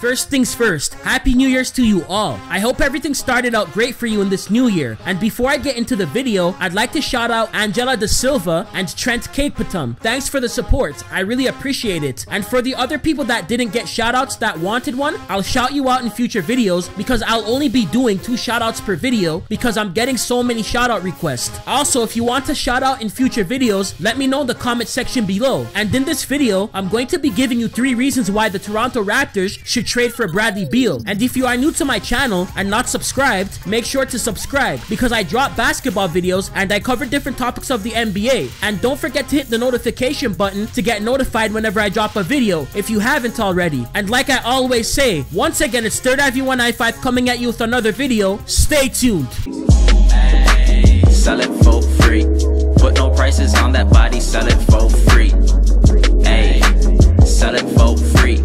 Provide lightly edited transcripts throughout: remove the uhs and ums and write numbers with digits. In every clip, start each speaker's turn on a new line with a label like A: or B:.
A: First things first, Happy New Year's to you all. I hope everything started out great for you in this new year. And before I get into the video, I'd like to shout out Angela Da Silva and Trent Capetum. Thanks for the support. I really appreciate it. And for the other people that didn't get shoutouts that wanted one, I'll shout you out in future videos because I'll only be doing 2 shoutouts per video because I'm getting so many shoutout requests. Also, if you want to shout out in future videos, let me know in the comment section below. And in this video, I'm going to be giving you 3 reasons why the Toronto Raptors should trade for Bradley Beal. And if you are new to my channel and not subscribed, make sure to subscribe because I drop basketball videos and I cover different topics of the NBA. And don't forget to hit the notification button to get notified whenever I drop a video if you haven't already. And like I always say, once again, it's Third Ivy 195 coming at you with another video. Stay tuned.
B: Hey, sell it for free. Put no prices on that body, sell it for free. Hey, sell it for free.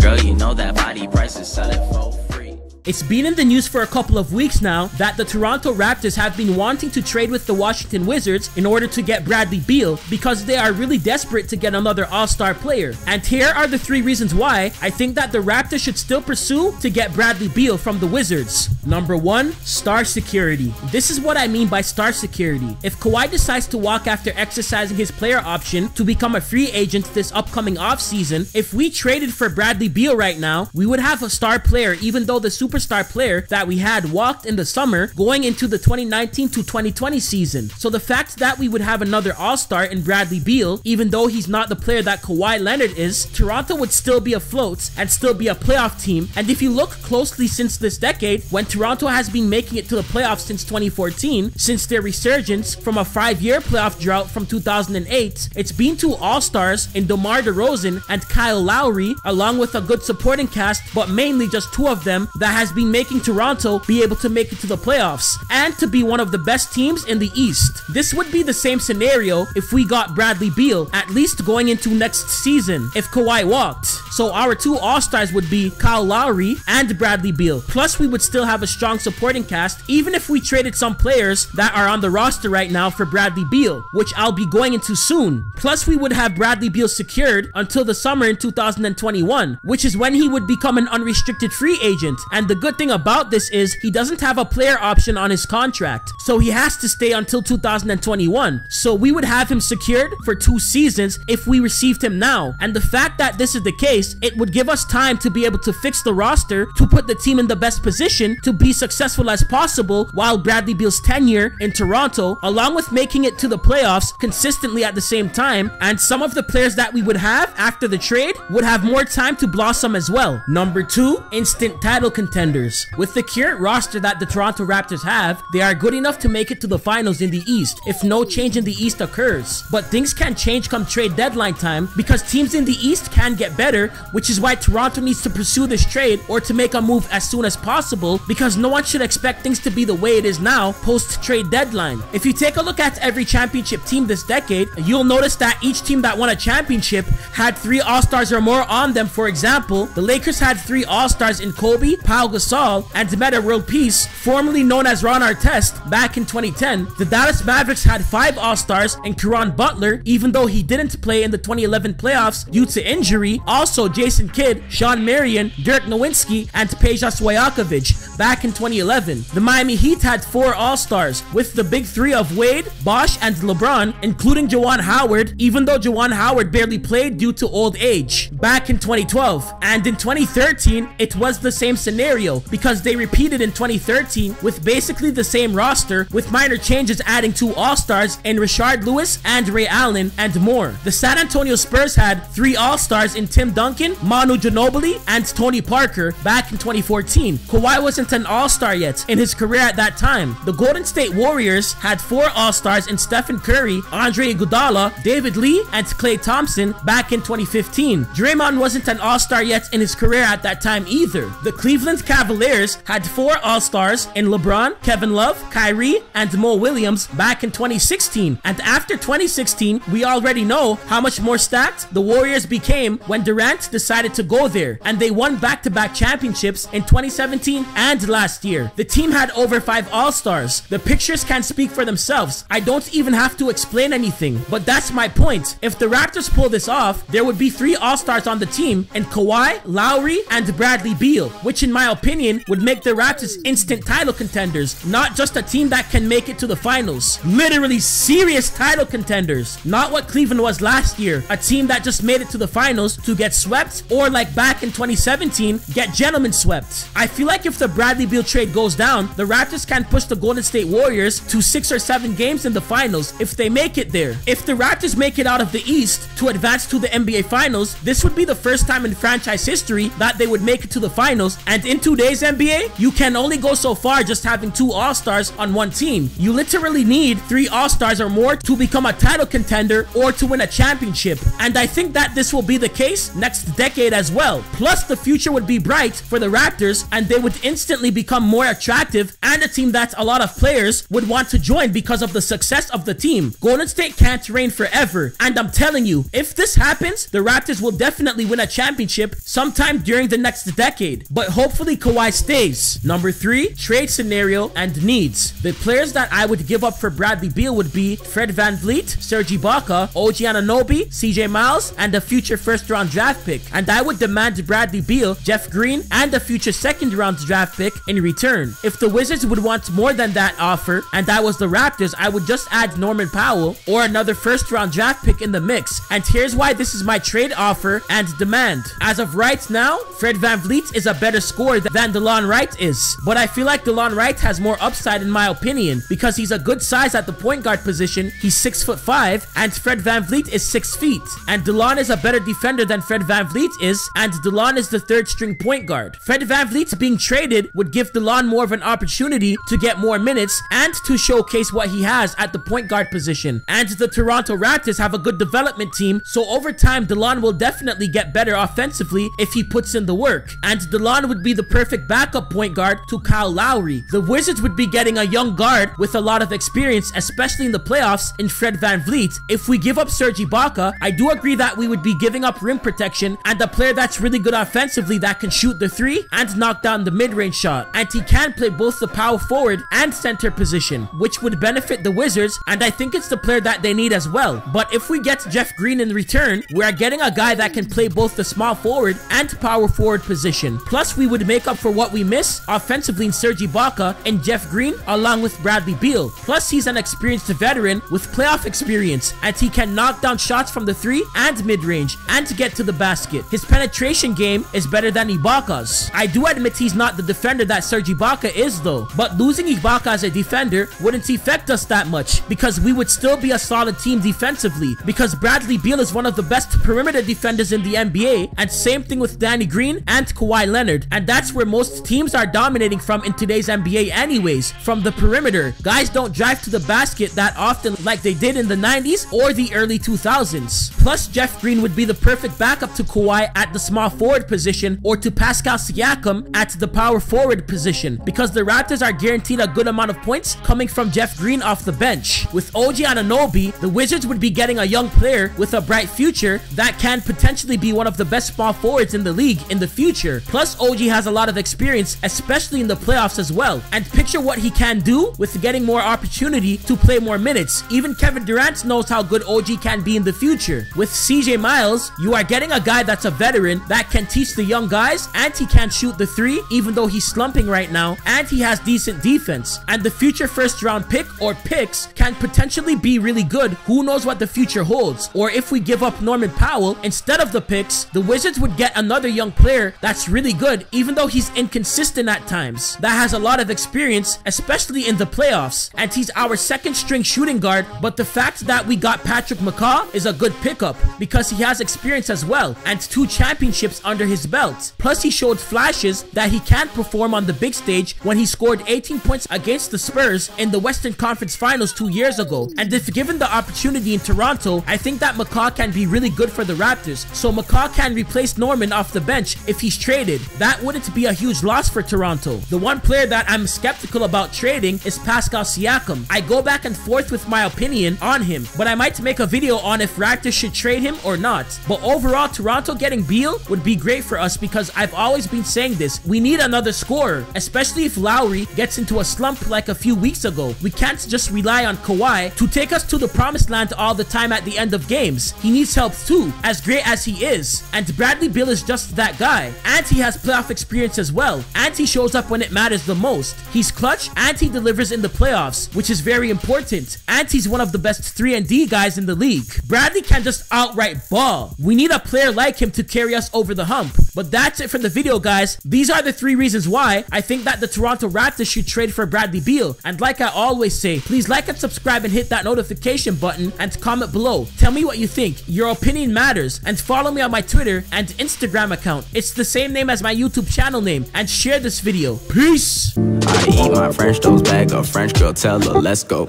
B: Girl, you know that body prices, sell it for free.
A: It's been in the news for a couple of weeks now that the Toronto Raptors have been wanting to trade with the Washington Wizards in order to get Bradley Beal because they are really desperate to get another all-star player. And here are the 3 reasons why I think that the Raptors should still pursue to get Bradley Beal from the Wizards. Number 1, star security. This is what I mean by star security. If Kawhi decides to walk after exercising his player option to become a free agent this upcoming offseason, if we traded for Bradley Beal right now, we would have a star player even though the superstar player that we had walked in the summer going into the 2019 to 2020 season. So the fact that we would have another all-star in Bradley Beal, even though he's not the player that Kawhi Leonard is, Toronto would still be afloat and still be a playoff team. And if you look closely since this decade, when Toronto has been making it to the playoffs since 2014, since their resurgence from a 5-year playoff drought from 2008, it's been 2 all-stars in DeMar DeRozan and Kyle Lowry, along with a good supporting cast, but mainly just 2 of them that has been making Toronto be able to make it to the playoffs and to be one of the best teams in the East. This would be the same scenario if we got Bradley Beal, at least going into next season if Kawhi walked. So our 2 all-stars would be Kyle Lowry and Bradley Beal. Plus we would still have a strong supporting cast even if we traded some players that are on the roster right now for Bradley Beal, which I'll be going into soon. Plus we would have Bradley Beal secured until the summer in 2021, which is when he would become an unrestricted free agent. And the good thing about this is he doesn't have a player option on his contract, so he has to stay until 2021. So we would have him secured for 2 seasons if we received him now. And the fact that this is the case, it would give us time to be able to fix the roster to put the team in the best position to be successful as possible while Bradley Beal's tenure in Toronto, along with making it to the playoffs consistently at the same time. And some of the players that we would have after the trade would have more time to blossom as well. Number 2, instant title contenders. With the current roster that the Toronto Raptors have, they are good enough to make it to the finals in the East if no change in the East occurs. But things can change come trade deadline time because teams in the East can get better, which is why Toronto needs to pursue this trade or to make a move as soon as possible because no one should expect things to be the way it is now post trade deadline. If you take a look at every championship team this decade, you'll notice that each team that won a championship had 3 all-stars or more on them. For example, the Lakers had 3 all-stars in Kobe, Pau Gasol, and Meta World Peace, formerly known as Ron Artest, back in 2010. The Dallas Mavericks had 5 all-stars in Caron Butler, even though he didn't play in the 2011 playoffs due to injury. Also, Jason Kidd, Sean Marion, Dirk Nowitzki, and Peja Stojakovic back in 2011. The Miami Heat had 4 all-stars, with the big 3 of Wade, Bosh, and LeBron, including Juwan Howard, even though Juwan Howard barely played due to old age, back in 2012. And in 2013, it was the same scenario because they repeated in 2013 with basically the same roster with minor changes, adding 2 all-stars in Rashard Lewis and Ray Allen and more. The San Antonio Spurs had 3 all-stars in Tim Duncan, Manu Ginobili, and Tony Parker back in 2014. Kawhi wasn't an all-star yet in his career at that time. The Golden State Warriors had 4 all-stars in Stephen Curry, Andre Iguodala, David Lee, and Klay Thompson back in 2015. Draymond wasn't an all-star yet in his career at that time either. The Cleveland Cavaliers had 4 all-stars in LeBron, Kevin Love, Kyrie, and Mo Williams back in 2016. And after 2016, we already know how much more stacked the Warriors became when Durant decided to go there, and they won back-to-back championships in 2017 and last year. The team had over 5 all-stars. The pictures can speak for themselves. I don't even have to explain anything, but that's my point. If the Raptors pull this off, there would be 3 all-stars all-stars on the team in Kawhi, Lowry, and Bradley Beal, which in my opinion would make the Raptors instant title contenders, not just a team that can make it to the finals. Literally serious title contenders, not what Cleveland was last year, a team that just made it to the finals to get swept, or like back in 2017, get gentlemen swept. I feel like if the Bradley Beal trade goes down, the Raptors can push the Golden State Warriors to 6 or 7 games in the finals if they make it there. If the Raptors make it out of the East to advance to the NBA Finals, this would be the first time in franchise history that they would make it to the finals, and in today's NBA, you can only go so far just having 2 All-Stars on one team. You literally need 3 All-Stars or more to become a title contender or to win a championship, and I think that this will be the case next decade as well. Plus, the future would be bright for the Raptors, and they would instantly become more attractive and a team that a lot of players would want to join because of the success of the team. Golden State can't reign forever, and I'm telling you, if this happens, the Raptors will definitely win a championship sometime during the next decade, but hopefully Kawhi stays. Number 3, trade scenario and needs. The players that I would give up for Bradley Beal would be Fred VanVleet, Serge Ibaka, OG Anunoby, CJ Miles, and a future first-round draft pick, and I would demand Bradley Beal, Jeff Green, and a future second-round draft pick in return. If the Wizards would want more than that offer, and I was the Raptors, I would just add Norman Powell or another first-round draft pick in the mix, and here's why this is my trade offer and demand. As of right now, Fred VanVleet is a better scorer than DeLon Wright is, but I feel like DeLon Wright has more upside in my opinion because he's a good size at the point guard position. He's 6'5", and Fred VanVleet is 6 feet, and DeLon is a better defender than Fred VanVleet is, and DeLon is the 3rd string point guard. Fred VanVleet being traded would give DeLon more of an opportunity to get more minutes and to showcase what he has at the point guard position. And the Toronto Raptors have a good development team, so over time DeLon will definitely get better offensively if he puts in the work, and DeLon would be the perfect backup point guard to Kyle Lowry. The Wizards would be getting a young guard with a lot of experience, especially in the playoffs, in Fred VanVleet. If we give up Serge Ibaka, I do agree that we would be giving up rim protection and a player that's really good offensively that can shoot the 3 and knock down the mid-range shot, and he can play both the power forward and center position, which would benefit the Wizards, and I think it's the player that they need as well. But if we get Jeff Green in return, we are getting a guy that can play both the small forward and power forward position. Plus, we would make up for what we miss offensively in Serge Ibaka and Jeff Green along with Bradley Beal. Plus, he's an experienced veteran with playoff experience, and he can knock down shots from the 3 and mid-range and to get to the basket. His penetration game is better than Ibaka's. I do admit he's not the defender that Serge Ibaka is though, but losing Ibaka as a defender wouldn't affect us that much because we would still be a solid team defensively because Bradley Beal is one of the best perimeter defenders in the NBA, and same thing with Danny Green and Kawhi Leonard, and that's where most teams are dominating from in today's NBA anyways, from the perimeter. Guys don't drive to the basket that often like they did in the 90s or the early 2000s. Plus, Jeff Green would be the perfect backup to Kawhi at the small forward position or to Pascal Siakam at the power forward position because the Raptors are guaranteed a good amount of points coming from Jeff Green off the bench. With OG Anunoby, the Wizards would be getting a young player with a bright future that can potentially be one of the best small forwards in the league in the future. Plus, OG has a lot of experience, especially in the playoffs as well. And picture what he can do with getting more opportunity to play more minutes. Even Kevin Durant knows how good OG can be in the future. With CJ Miles, you are getting a guy that's a veteran that can teach the young guys, and he can shoot the 3 even though he's slumping right now, and he has decent defense. And the future first round pick or picks can potentially be really good. Who knows what the future holds? Or if we give up Norman Powell instead of the picks, the Wizards would get another young player that's really good even though he's inconsistent at times, that has a lot of experience, especially in the playoffs, and he's our 2nd string shooting guard. But the fact that we got Patrick McCaw is a good pickup because he has experience as well and 2 championships under his belt. Plus, he showed flashes that he can perform on the big stage when he scored 18 points against the Spurs in the Western Conference Finals 2 years ago. And if given the opportunity in Toronto, I think that McCaw can be really good for the Raptors. So McCaw can replace Norman off the bench if he's traded. That wouldn't be a huge loss for Toronto. The one player that I'm skeptical about trading is Pascal Siakam. I go back and forth with my opinion on him, but I might make a video on if Raptors should trade him or not. But overall, Toronto getting Beal would be great for us because I've always been saying this. We need another scorer, especially if Lowry gets into a slump like a few weeks ago. We can't just rely on Kawhi to take us to the promised land all the time at the end of games. He needs help too. As great as as he is, and Bradley Beal is just that guy, and he has playoff experience as well, and he shows up when it matters the most. He's clutch, and he delivers in the playoffs, which is very important, and he's one of the best 3-and-D guys in the league. Bradley can just outright ball. We need a player like him to carry us over the hump. But that's it for the video, guys. These are the 3 reasons why I think that the Toronto Raptors should trade for Bradley Beal. And like I always say, please like and subscribe and hit that notification button and comment below. Tell me what you think. Your opinion matters. And follow me on my Twitter and Instagram account. It's the same name as my YouTube channel name. And share this video. Peace!
B: I eat my French toast, bag of French girl, tell her let's go.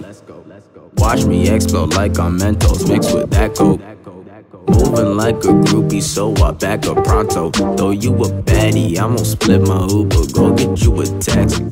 B: Watch me explode like I'm Mentos mixed with that coke. Moving like a groupie, so I back up pronto. Though you a baddie, I'm gon' split my Uber, go get you a taxi.